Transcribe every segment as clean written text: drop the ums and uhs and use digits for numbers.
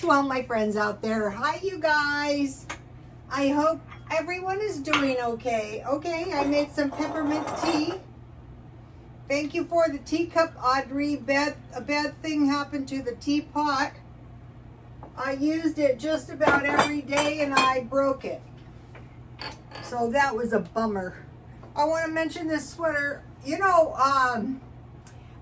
to all my friends out there. Hi, you guys. I hope everyone is doing okay. Okay, I made some peppermint tea. Thank you for the teacup, Audrey. A bad thing happened to the teapot. I used it just about every day and I broke it. So that was a bummer. I want to mention this sweater. You know,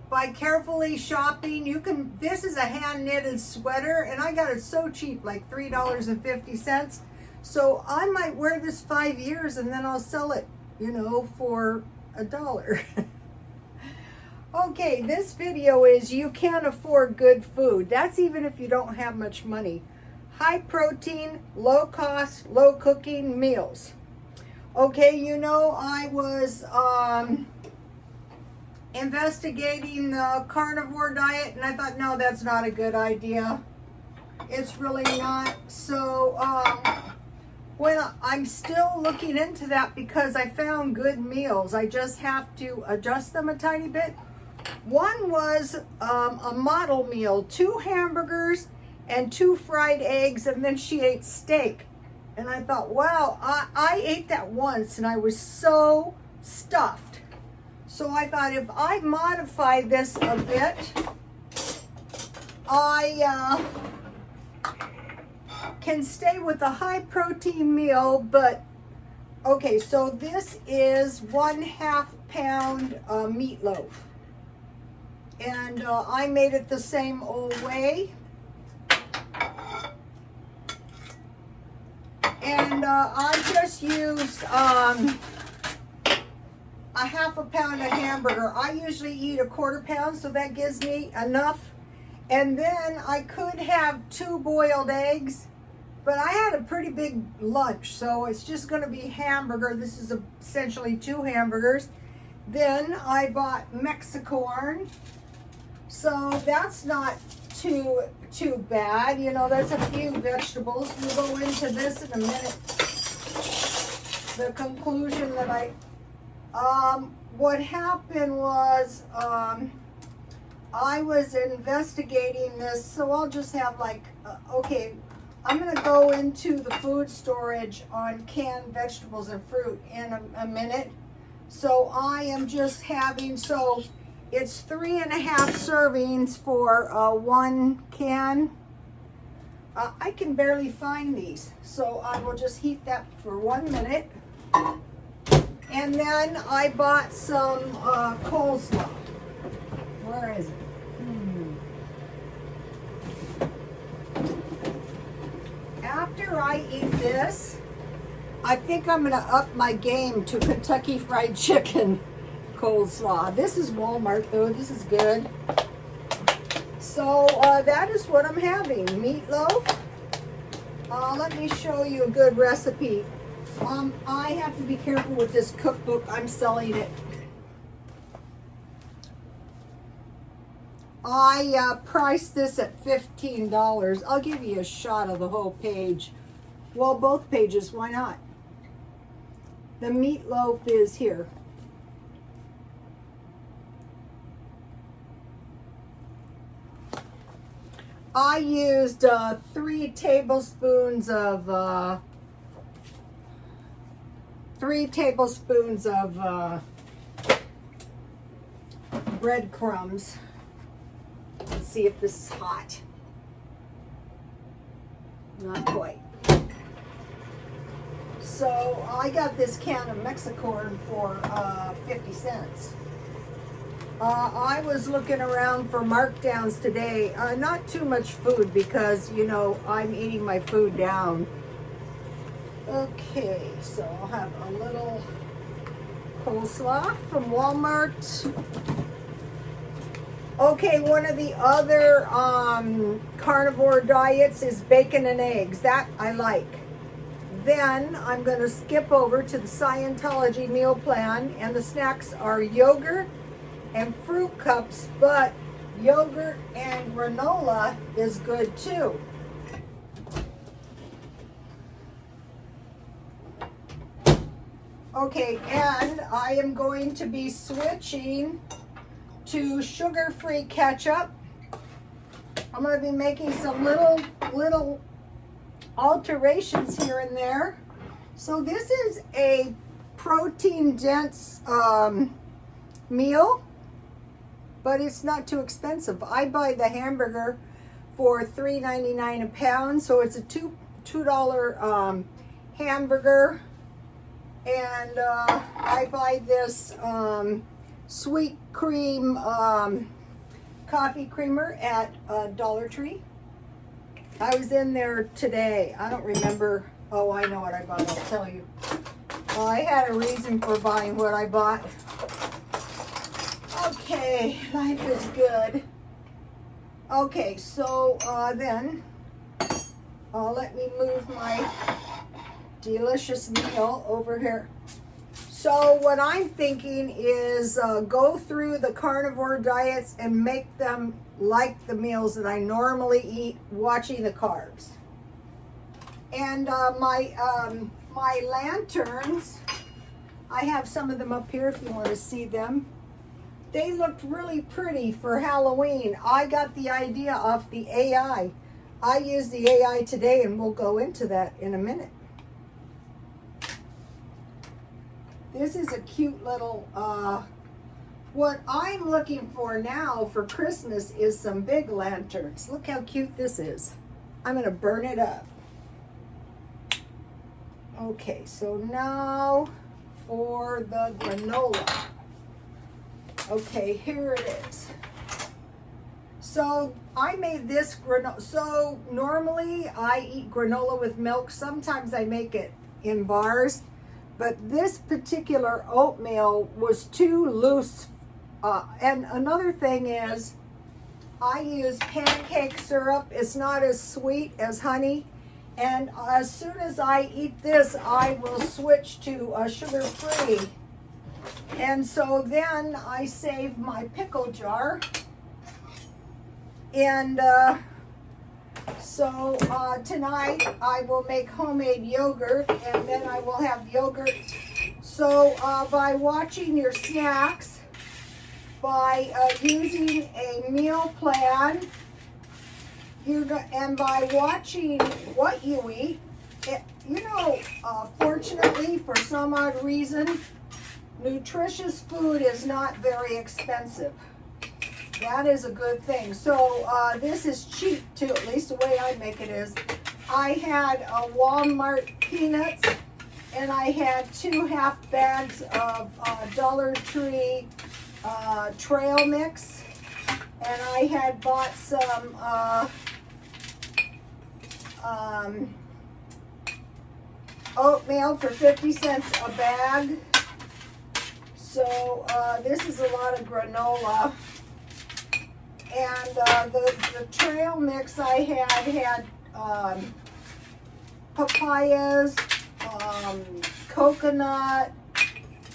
by carefully shopping, this is a hand knitted sweater and I got it so cheap, like $3.50. So I might wear this 5 years and then I'll sell it, you know, for $1. Okay, this video is you can't afford good food. That's even if you don't have much money. High protein, low cost, low cooking meals. Okay, you know, I was investigating the carnivore diet and I thought, no, that's not a good idea. It's really not. So well, I'm still looking into that because I found good meals. I just have to adjust them a tiny bit. One was a model meal, 2 hamburgers and 2 fried eggs, and then she ate steak. And I thought, wow, I ate that once and I was so stuffed. So I thought if I modify this a bit, I can stay with a high protein meal, but okay, so this is 1/2 pound meatloaf. And I made it the same old way. And I just used a 1/2 pound of hamburger. I usually eat a 1/4 pound, so that gives me enough. And then I could have 2 boiled eggs, but I had a pretty big lunch, so it's just going to be hamburger. This is essentially 2 hamburgers. Then I bought Mexicorn. So that's not too bad. You know, that's a few vegetables. We'll go into this in a minute. The conclusion that what happened was, I was investigating this, so I'll just have like, okay, I'm going to go into the food storage on canned vegetables and fruit in a minute. So I am just having, so it's 3.5 servings for 1 can. I can barely find these, so I will just heat that for 1 minute. And then I bought some coleslaw. Where is it? After I eat this, I think I'm going to up my game to Kentucky Fried Chicken coleslaw. This is Walmart though. This is good. So that is what I'm having. Meatloaf. Let me show you a good recipe. I have to be careful with this cookbook. I'm selling it. I priced this at $15. I'll give you a shot of the whole page. Well, both pages. Why not? The meatloaf is here. I used 3 tablespoons of breadcrumbs. Let's see if this is hot. Not quite. So I got this can of Mexicorn for 50 cents. I was looking around for markdowns today. Not too much food because, you know, I'm eating my food down. Okay, so I'll have a little coleslaw from Walmart. Okay, one of the other carnivore diets is bacon and eggs. That I like. Then I'm going to skip over to the Scientology meal plan, and the snacks are yogurt and fruit cups, but yogurt and granola is good too. Okay, and I am going to be switching to sugar-free ketchup. I'm going to be making some little little alterations here and there. So this is a protein dense meal, but it's not too expensive. I buy the hamburger for $3.99 a pound, so it's a $2 hamburger. And I buy this sweet cream coffee creamer at Dollar Tree. I was in there today. I don't remember. Oh, I know what I bought. I'll tell you. I had a reason for buying what I bought. Okay, life is good. Okay, so then let me move my delicious meal over here. So what I'm thinking is go through the carnivore diets and make them like the meals that I normally eat, watching the carbs. And my lanterns, I have some of them up here if you want to see them. They looked really pretty for Halloween. I got the idea off the AI. I used the AI today, and we'll go into that in a minute. This is a cute little, what I'm looking for now for Christmas is some big lanterns. Look how cute this is. I'm going to burn it up. Okay, so now for the granola. Okay, here it is. So I made this granola. So normally I eat granola with milk. Sometimes I make it in bars. But this particular oatmeal was too loose. And another thing is, I use pancake syrup. It's not as sweet as honey. And as soon as I eat this, I will switch to sugar-free. And so then I save my pickle jar. And so tonight I will make homemade yogurt, and then I will have yogurt. So by watching your snacks, by using a meal plan, and by watching what you eat, fortunately, for some odd reason, nutritious food is not very expensive. That is a good thing. So this is cheap too, at least the way I make it is. I had Walmart peanuts, and I had 2 half bags of Dollar Tree trail mix, and I had bought some oatmeal for 50 cents a bag. So this is a lot of granola. And the trail mix I had papayas, coconut,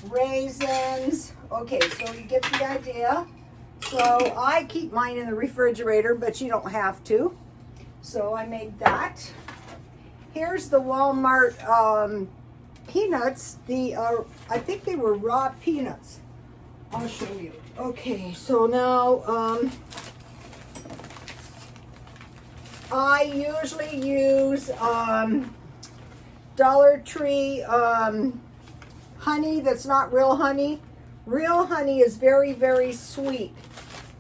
raisins. Okay, so you get the idea. So I keep mine in the refrigerator, but you don't have to. So I made that. Here's the Walmart peanuts. I think they were raw peanuts. I'll show you. Okay, so now I usually use Dollar Tree honey that's not real honey. Real honey is very, very sweet.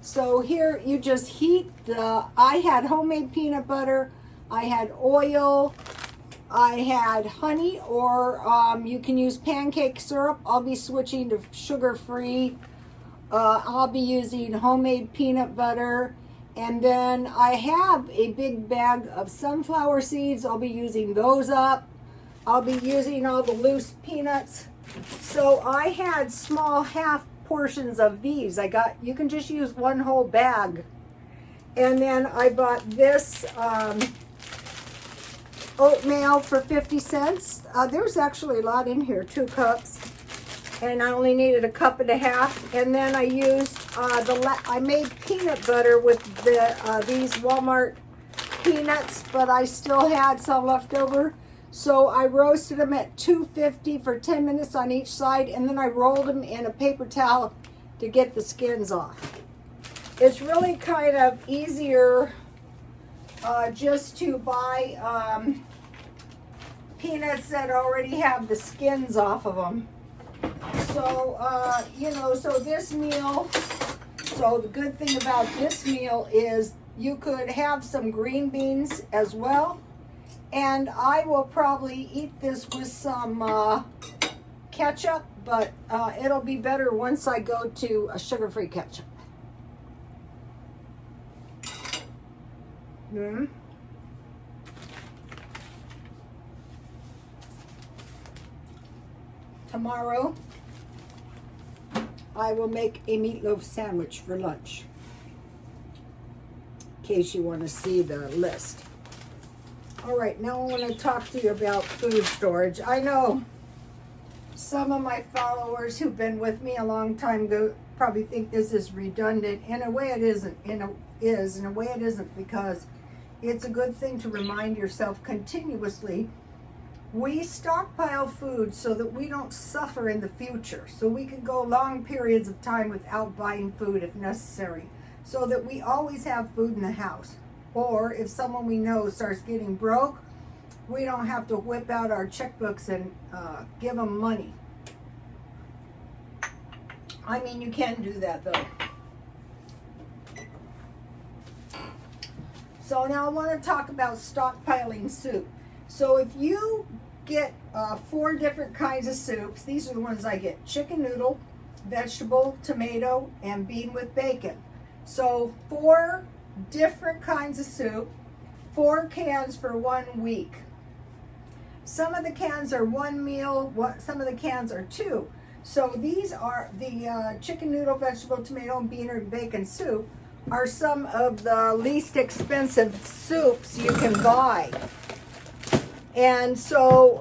So here you just heat I had homemade peanut butter, I had oil, I had honey, or you can use pancake syrup. I'll be switching to sugar-free. I'll be using homemade peanut butter, and then I have a big bag of sunflower seeds. I'll be using those up. I'll be using all the loose peanuts. So I had small half portions of these. You can just use one whole bag. And then I bought this oatmeal for 50 cents. There's actually a lot in here, 2 cups. And I only needed a cup and a half. And then I used I made peanut butter with these Walmart peanuts, but I still had some left over. So I roasted them at 250 for 10 minutes on each side, and then I rolled them in a paper towel to get the skins off. It's really kind of easier just to buy peanuts that already have the skins off of them. So, you know, so this meal, so the good thing about this meal is you could have some green beans as well. And I will probably eat this with some ketchup, but it'll be better once I go to a sugar-free ketchup. Tomorrow, I will make a meatloaf sandwich for lunch, in case you want to see the list. All right, now I want to talk to you about food storage. I know some of my followers who've been with me a long time probably think this is redundant. In a way it isn't. In a way it isn't, because it's a good thing to remind yourself continuously. We stockpile food so that we don't suffer in the future, so we can go long periods of time without buying food if necessary, so that we always have food in the house. Or if someone we know starts getting broke, we don't have to whip out our checkbooks and give them money. I mean, you can do that though. So now I want to talk about stockpiling soup. So if you get 4 different kinds of soups, these are the ones I get: chicken noodle, vegetable, tomato, and bean with bacon. So 4 different kinds of soup, 4 cans for 1 week. Some of the cans are 1 meal, some of the cans are 2. So these are the chicken noodle, vegetable, tomato, and bean or bacon soup are some of the least expensive soups you can buy. And so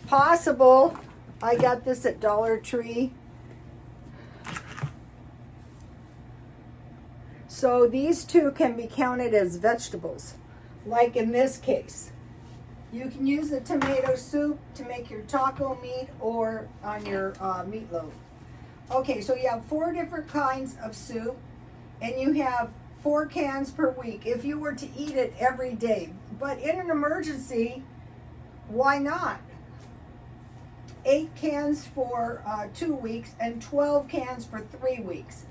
possible, I got this at Dollar Tree. So these 2 can be counted as vegetables, like in this case. You can use the tomato soup to make your taco meat or on your meatloaf. Okay, so you have 4 different kinds of soup, and you have 4 cans per week if you were to eat it every day. But in an emergency, why not? 8 cans for 2 weeks and 12 cans for 3 weeks.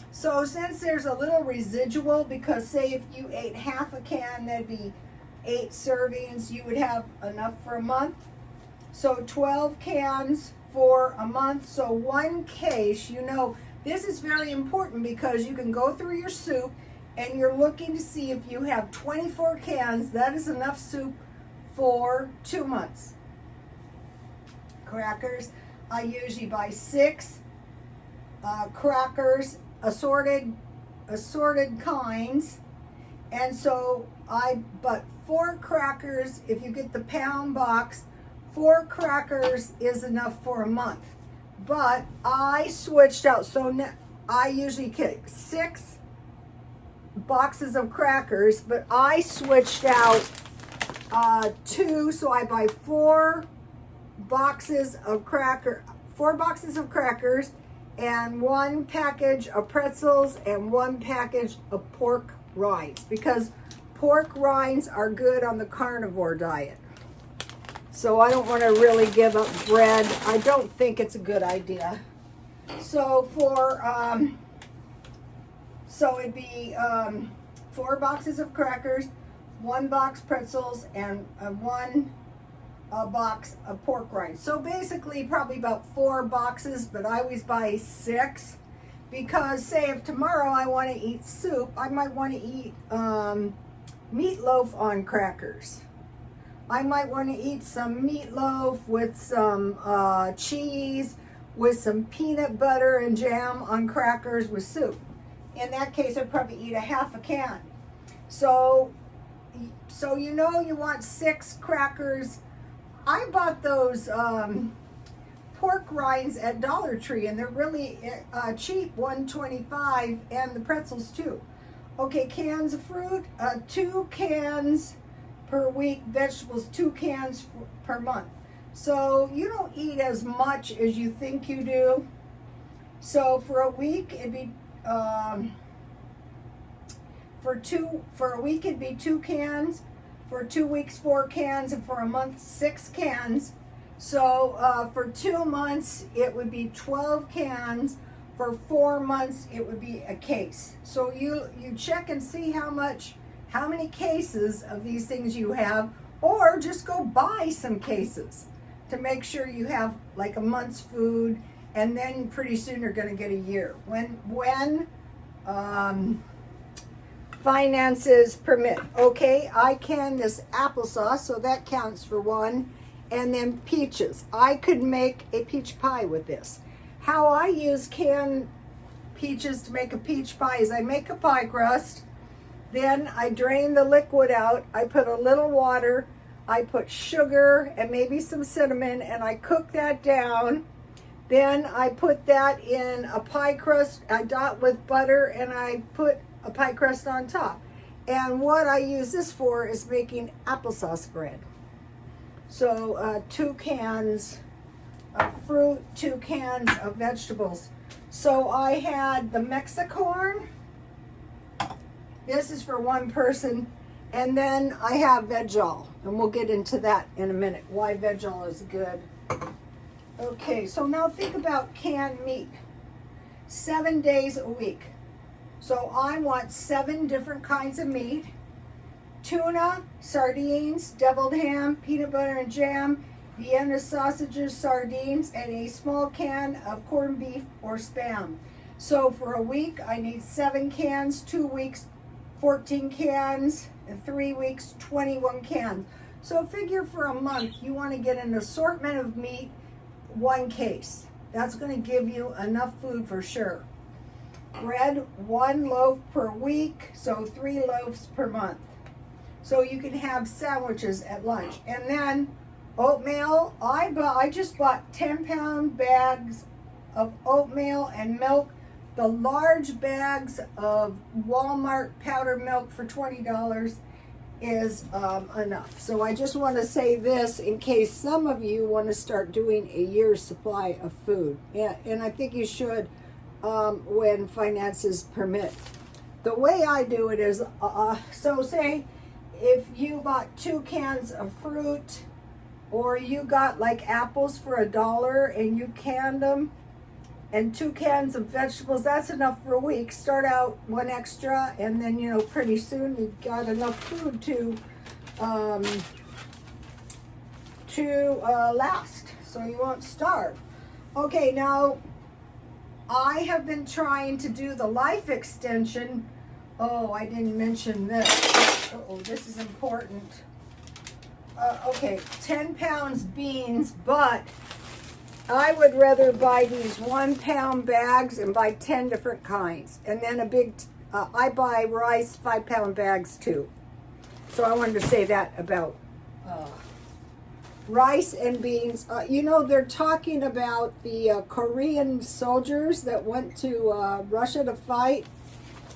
So since there's a little residual, because say if you ate half a can, that'd be 8 servings, you would have enough for a month. So 12 cans for a month. So 1 case, you know, this is very important because you can go through your soup and you're looking to see if you have 24 cans, that is enough soup for 2 months. Crackers, I usually buy 6 crackers, assorted kinds, and so but 4 crackers, if you get the pound box, 4 crackers is enough for a month. But I switched out, so now I usually get 6 boxes of crackers, but I switched out 2, so I buy 4 boxes of crackers and 1 package of pretzels and 1 package of pork rinds, because pork rinds are good on the carnivore diet. So I don't want to really give up bread. I don't think it's a good idea. So for so it'd be 4 boxes of crackers, 1 box pretzels, and 1 box of pork rinds. So basically probably about 4 boxes, but I always buy 6, because say if tomorrow I want to eat soup, I might want to eat meatloaf on crackers. I might want to eat some meatloaf with some cheese, with some peanut butter and jam on crackers with soup. In that case, I'd probably eat a half a can. So you know you want 6 crackers. I bought those pork rinds at Dollar Tree, and they're really cheap, $1.25, and the pretzels too. Okay, cans of fruit, 2 cans per week, vegetables, 2 cans per month. So you don't eat as much as you think you do. So for a week, it'd be For a week it'd be 2 cans, for 2 weeks 4 cans, and for a month 6 cans. So for 2 months it would be 12 cans. For 4 months it would be a case. So you check and see how many cases of these things you have, or just go buy some cases to make sure you have like a month's food, and then pretty soon you're going to get a year when finances permit. Okay, I canned this applesauce, so that counts for 1. And then peaches. I could make a peach pie with this. How I use canned peaches to make a peach pie is I make a pie crust, then I drain the liquid out, I put a little water, I put sugar and maybe some cinnamon, and I cook that down. Then I put that in a pie crust, I dot with butter, and I put a pie crust on top. And what I use this for is making applesauce bread. So 2 cans of fruit, 2 cans of vegetables. So I had the Mexicorn. This is for 1 person. And then I have Veg-All. And we'll get into that in a minute, why Veg-All is good. Okay, so now think about canned meat. 7 days a week. So I want 7 different kinds of meat. Tuna, sardines, deviled ham, peanut butter and jam, Vienna sausages, sardines, and a small can of corned beef or Spam. So for a week, I need 7 cans, 2 weeks, 14 cans, and 3 weeks, 21 cans. So figure for a month, you want to get an assortment of meat, 1 case. That's going to give you enough food for sure. Bread, 1 loaf per week, so 3 loaves per month. So you can have sandwiches at lunch. And then oatmeal, I just bought 10-pound bags of oatmeal and milk. The large bags of Walmart powdered milk for $20 is enough. So I just want to say this in case some of you want to start doing a year's supply of food. And I think you should when finances permit. The way I do it is, so say if you bought 2 cans of fruit, or you got like apples for $1 and you canned them, and 2 cans of vegetables, that's enough for a week. Start out 1 extra, and then pretty soon you've got enough food to last, so you won't starve. Okay, now I have been trying to do the life extension. Oh, I didn't mention this. Oh, this is important. Okay, 10 pounds beans, but I would rather buy these 1-pound bags and buy 10 different kinds. And then I buy rice 5-pound bags too. So I wanted to say that about rice and beans. They're talking about the Korean soldiers that went to Russia to fight.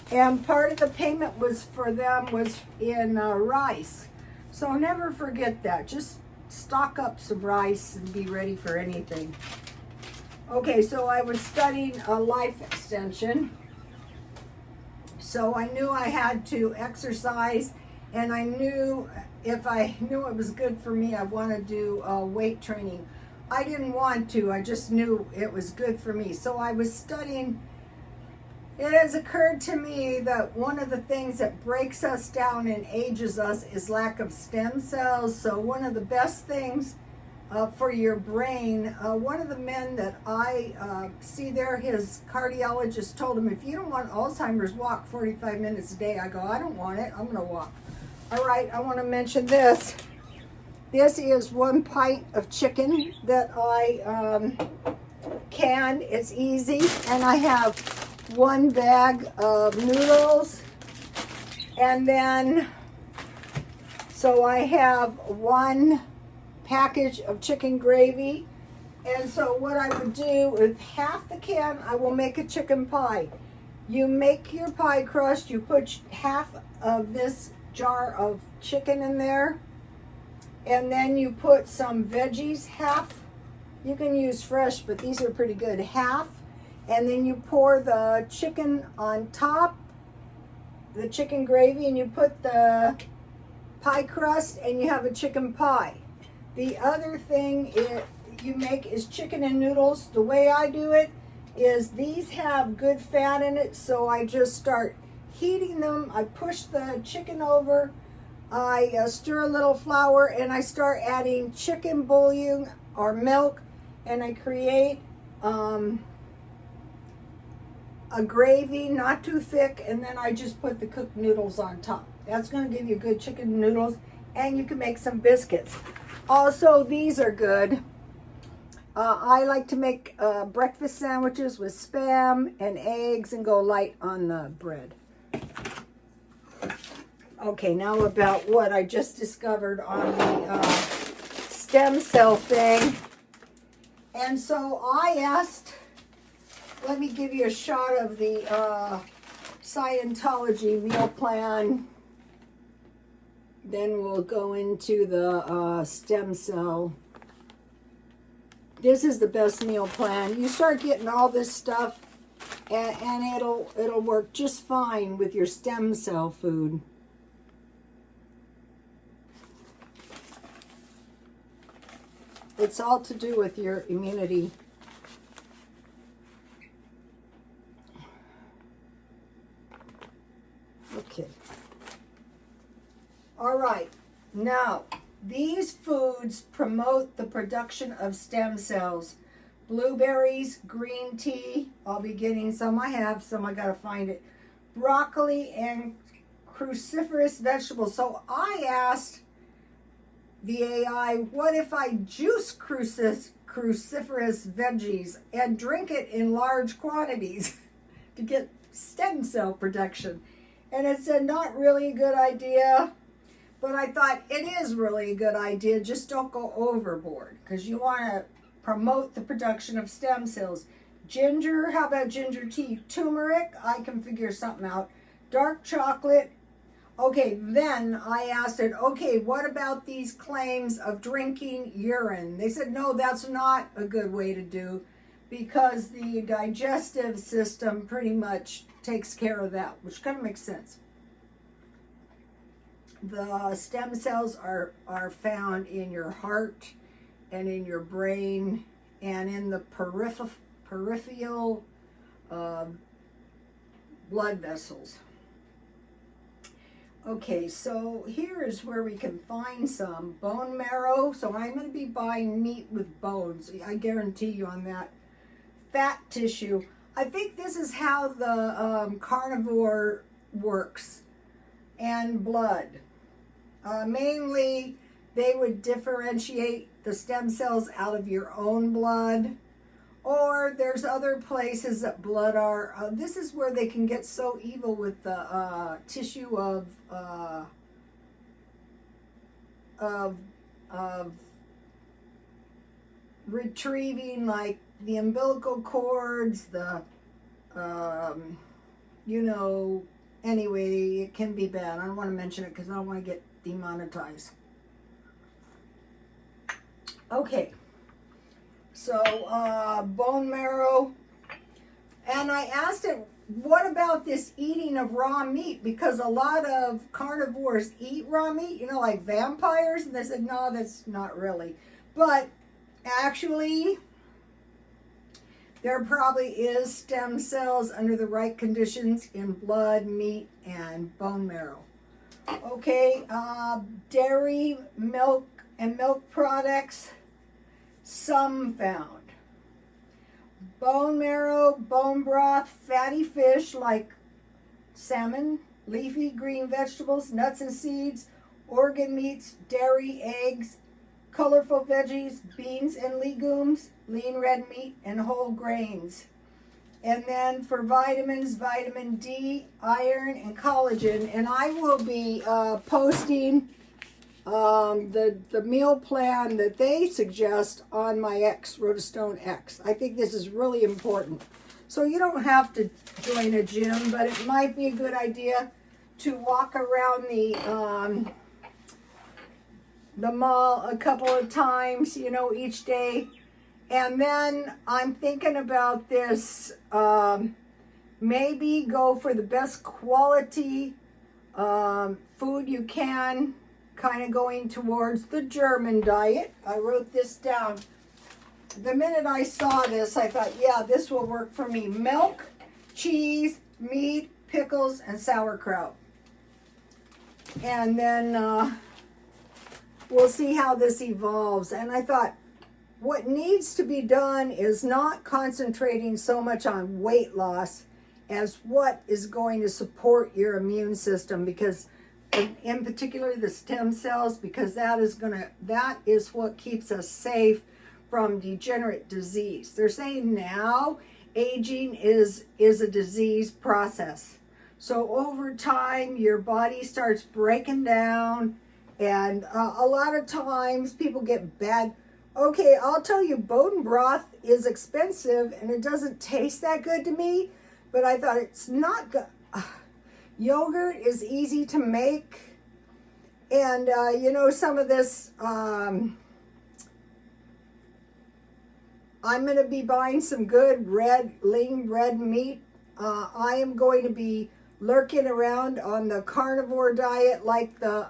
And part of the payment was in rice. So never forget that. Just stock up some rice and be ready for anything. Okay, so I was studying a life extension. So I knew I had to exercise, and I knew if I knew it was good for me, I want to do weight training. I didn't want to, I just knew it was good for me. So I was studying. It has occurred to me that one of the things that breaks us down and ages us is lack of stem cells. So one of the best things for your brain, one of the men that I see there, his cardiologist told him, if you don't want Alzheimer's, walk 45 minutes a day. I go, I don't want it, I'm gonna walk. All right, I wanna mention this. This is 1 pint of chicken that I canned. It's easy, and I have 1 bag of noodles, and then so I have 1 package of chicken gravy. And so what I would do with half the can, I will make a chicken pie. You make your pie crust, you put half of this jar of chicken in there, and then you put some veggies, half. You can use fresh, but these are pretty good, half. And then you pour the chicken on top, the chicken gravy and you put the pie crust and you have a chicken pie. The other thing you make is chicken and noodles. The way I do it is these have good fat in it, so I just start heating them. I push the chicken over, I stir a little flour, and I start adding chicken bouillon or milk, and I create a gravy, not too thick, and then I just put the cooked noodles on top. That's going to give you good chicken noodles, and you can make some biscuits. Also, these are good. I like to make breakfast sandwiches with Spam and eggs and go light on the bread. Okay, now about what I just discovered on the stem cell thing. And so I asked, let me give you a shot of the Scientology meal plan. Then we'll go into the stem cell. This is the best meal plan. You start getting all this stuff, and it'll work just fine with your stem cell food. It's all to do with your immunity. Okay. All right. Now, these foods promote the production of stem cells. Blueberries, green tea. I'll be getting some. I have some. I got to find it. Broccoli and cruciferous vegetables. So I asked the AI, what if I juice cruciferous veggies and drink it in large quantities to get stem cell production? And it said, not really a good idea. But I thought it is really a good idea. Just don't go overboard, because you want to promote the production of stem cells. Ginger, how about ginger tea? Turmeric, I can figure something out. Dark chocolate. Okay, then I asked it, okay, what about these claims of drinking urine? They said, no, that's not a good way to do, because the digestive system pretty much takes care of that, which kind of makes sense. The stem cells are found in your heart and in your brain and in the peripheral blood vessels. Okay, so here is where we can find some bone marrow. So I'm going to be buying meat with bones. I guarantee you on that. Fat tissue. I think this is how the carnivore works. And blood. Mainly, they would differentiate the stem cells out of your own blood, or there's other places that blood are. This is where they can get so evil with the tissue of retrieving, like the umbilical cords, the anyway, it can be bad. I don't want to mention it because I don't want to get demonetized. Okay, so bone marrow, and I asked it, what about this eating of raw meat? Because a lot of carnivores eat raw meat, like vampires, and they said, no, that's not really. But actually, there probably is stem cells under the right conditions in blood, meat, and bone marrow. Okay, dairy, milk, and milk products, some found. Bone marrow, bone broth, fatty fish like salmon, leafy green vegetables, nuts and seeds, organ meats, dairy, eggs, colorful veggies, beans and legumes, lean red meat, and whole grains. And then for vitamins, vitamin D, iron, and collagen. And I will be posting the meal plan that they suggest on my X, Rotostone X. I think this is really important. So you don't have to join a gym, but it might be a good idea to walk around the mall a couple of times, each day. And then I'm thinking about this, maybe go for the best quality food you can, kind of going towards the German diet. I wrote this down. The minute I saw this, I thought, yeah, this will work for me. Milk, cheese, meat, pickles, and sauerkraut. And then we'll see how this evolves. And I thought, what needs to be done is not concentrating so much on weight loss as what is going to support your immune system, because in particular the stem cells, because that is what keeps us safe from degenerate disease. They're saying now aging is a disease process. So over time your body starts breaking down, and a lot of times people get bad. Okay, I'll tell you, bone broth is expensive and it doesn't taste that good to me, but I thought it's not good. Yogurt is easy to make, and you know, some of this, I'm going to be buying some good lean red meat. I am going to be lurking around on the carnivore diet, like the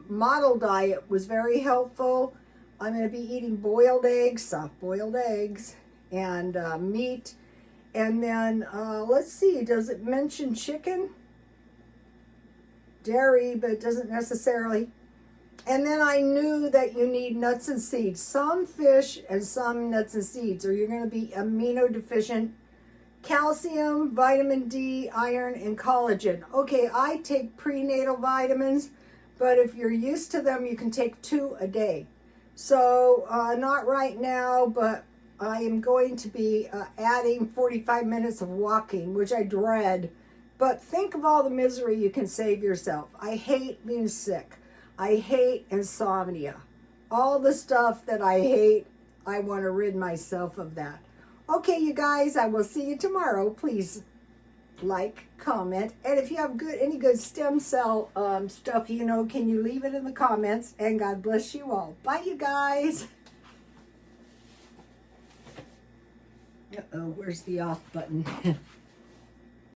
model diet was very helpful. I'm going to be eating boiled eggs, soft-boiled eggs, and meat. And then, let's see, does it mention chicken? Dairy, but it doesn't necessarily. And then I knew that you need nuts and seeds. Some fish and some nuts and seeds, or you're going to be amino deficient. Calcium, vitamin D, iron, and collagen. Okay, I take prenatal vitamins, but if you're used to them, you can take 2 a day. So, not right now, but I am going to be adding 45 minutes of walking, which I dread. But think of all the misery you can save yourself. I hate being sick. I hate insomnia. All the stuff that I hate, I want to rid myself of that. Okay, you guys, I will see you tomorrow. Please like, comment, and if you have any good stem cell stuff, you know, can you leave it in the comments? And God bless you all. Bye, you guys. Uh-oh, where's the off button?